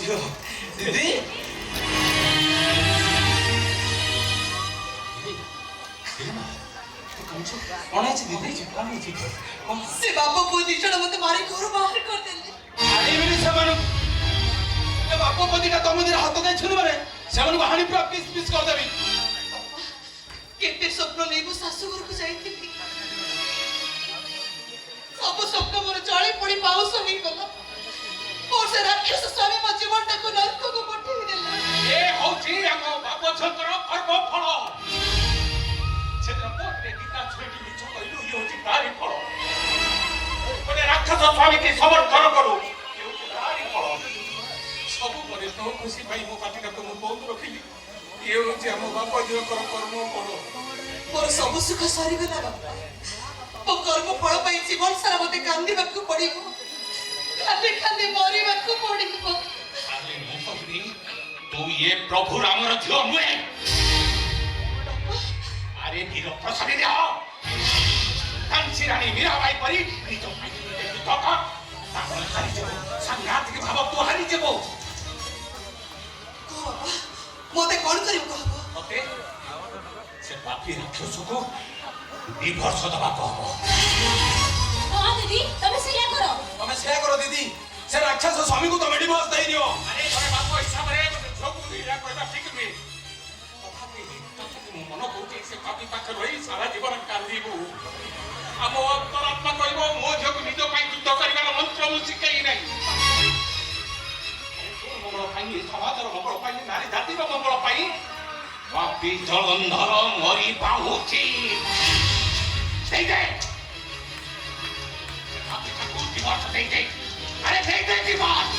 ଦିଦି କଣ ହେଇଛି ଦିଦି କଣ ହେଇଛି ସେ ବାପ ପୁଅ ଦି ଜଣ ମତେ ମାରି ଘରୁ ବାହାର କରିଦେଲେ ଆଣିବେନି ସେମାନଙ୍କୁ ବାପ ପତିଟା ତମ ଦିନ ହାତ ଦେଇ ଛୁଣିବାରେ ସେମାନଙ୍କୁ ହାଣି ପୁରା ପିସ୍ ପିସ୍ କରିଦେବି କେତେ ସ୍ୱପ୍ନ ନେଇ ମୁଁ ଶାଶୁ ଘରକୁ ଯାଇଥିଲି ସବୁ ସ୍ୱପ୍ନ ମୋର ଜଳି ପୋଡ଼ି ପାଉସ ହେଇଗଲା ମୋର ସେ ରାକ୍ଷସ ସ୍ୱାମୀ ମୋ ଜୀବନଟାକୁ ନରକକୁ ପଠେଇ ଦେଲା ଏ ହଉଛି ଆମ ବାପ ଝିଅଙ୍କର କର୍ମ ଫଳ ସେଦିନ କୋର୍ଟରେ ଗୀତା ଛୁଇଁକି ମିଛ କହିଲୁ ଇଏ ହଉଛି ତାରି ଫଳ ଗୋଟେ ରାକ୍ଷସ ସ୍ୱାମୀକି ସମର୍ଥନ କରୁ ଇଏ ହଉଛି ତାରି ଫଳ ସବୁ ପରେ ତୋ ଖୁସି ପାଇଁ ମୋ ପାଟିଟାକୁ ମୁଁ ବହୁତ ରଖିଲି ଇଏ ହଉଛି ଆମ ବାପ ଝିଅଙ୍କର କର୍ମ ଫଳ ମୋର ସବୁ ସୁଖ ସରିଗଲା ବାପା ମୋ କର୍ମ ଫଳ ପାଇଁ ଜୀବନ ସାରା ମତେ କାନ୍ଦିବାକୁ ପଡିବ ଖାଲି ଖାଲି ମରିବାକୁ ପଡିବ ତାହେଲେ ମୁଁ କହିବି ତୁ ଇଏ ପ୍ରଭୁ ରାମର ଝିଅ ନୁହେଁ আরে বীর প্রসাদে দেহ কাঞ্চি রানী মীরাবাই পরি নিজ ধকা তাহলে হারি যাব সাংঘাতিক ভাব তু হারি যাব বাবা মতে কোন করিব কহব ওকে সে পাপি রাক্ষসକୁ বিভর্ষ দেବାକୁ হব ହଁ ଦିଦି ତମେ ସେଇଆ କର ତମେ ସେୟା କର ଦିଦି ସେ ରାକ୍ଷସ ସ୍ୱାମୀକୁ ତମେ ଡିଭୋର୍ସ ଦେଇ ଦିଅ ଆରେ ଜଣେ ବାପ ହିସାବରେ ଝିଅକୁ ଏଇଆ କରିବା ଠିକ ନୁହେଁ ମୁଁ ମନ କରୁଛି ସେ ପାପି ପାଖରେ ରହି ସାରା ଜୀବନ କାନ୍ଦିବୁ ଆମ ଅନ୍ତରାତ୍ମା କହିବ ମୋ ଝିଅକୁ ନିଜ ପାଇଁ ଯୁଦ୍ଧ କରିବାର ମନ୍ତ୍ର ମୁଁ ଶିଖେଇ ନାହିଁ ମଙ୍ଗଳ ପାଇଁ ସମାଜର ମଙ୍ଗଳ ପାଇଁ ନାରୀ ଜାତିର ମଙ୍ଗଳ ପାଇଁ ପାପି ଜଳନ୍ଧର ମରି ପାଉଁଛି ଦେଇଦେ ପାପିଟାକୁ ଡିଭୋର୍ସ ଦେଇଦେ ଆରେ ଦେଇଦେ ଡିଭୋର୍ସ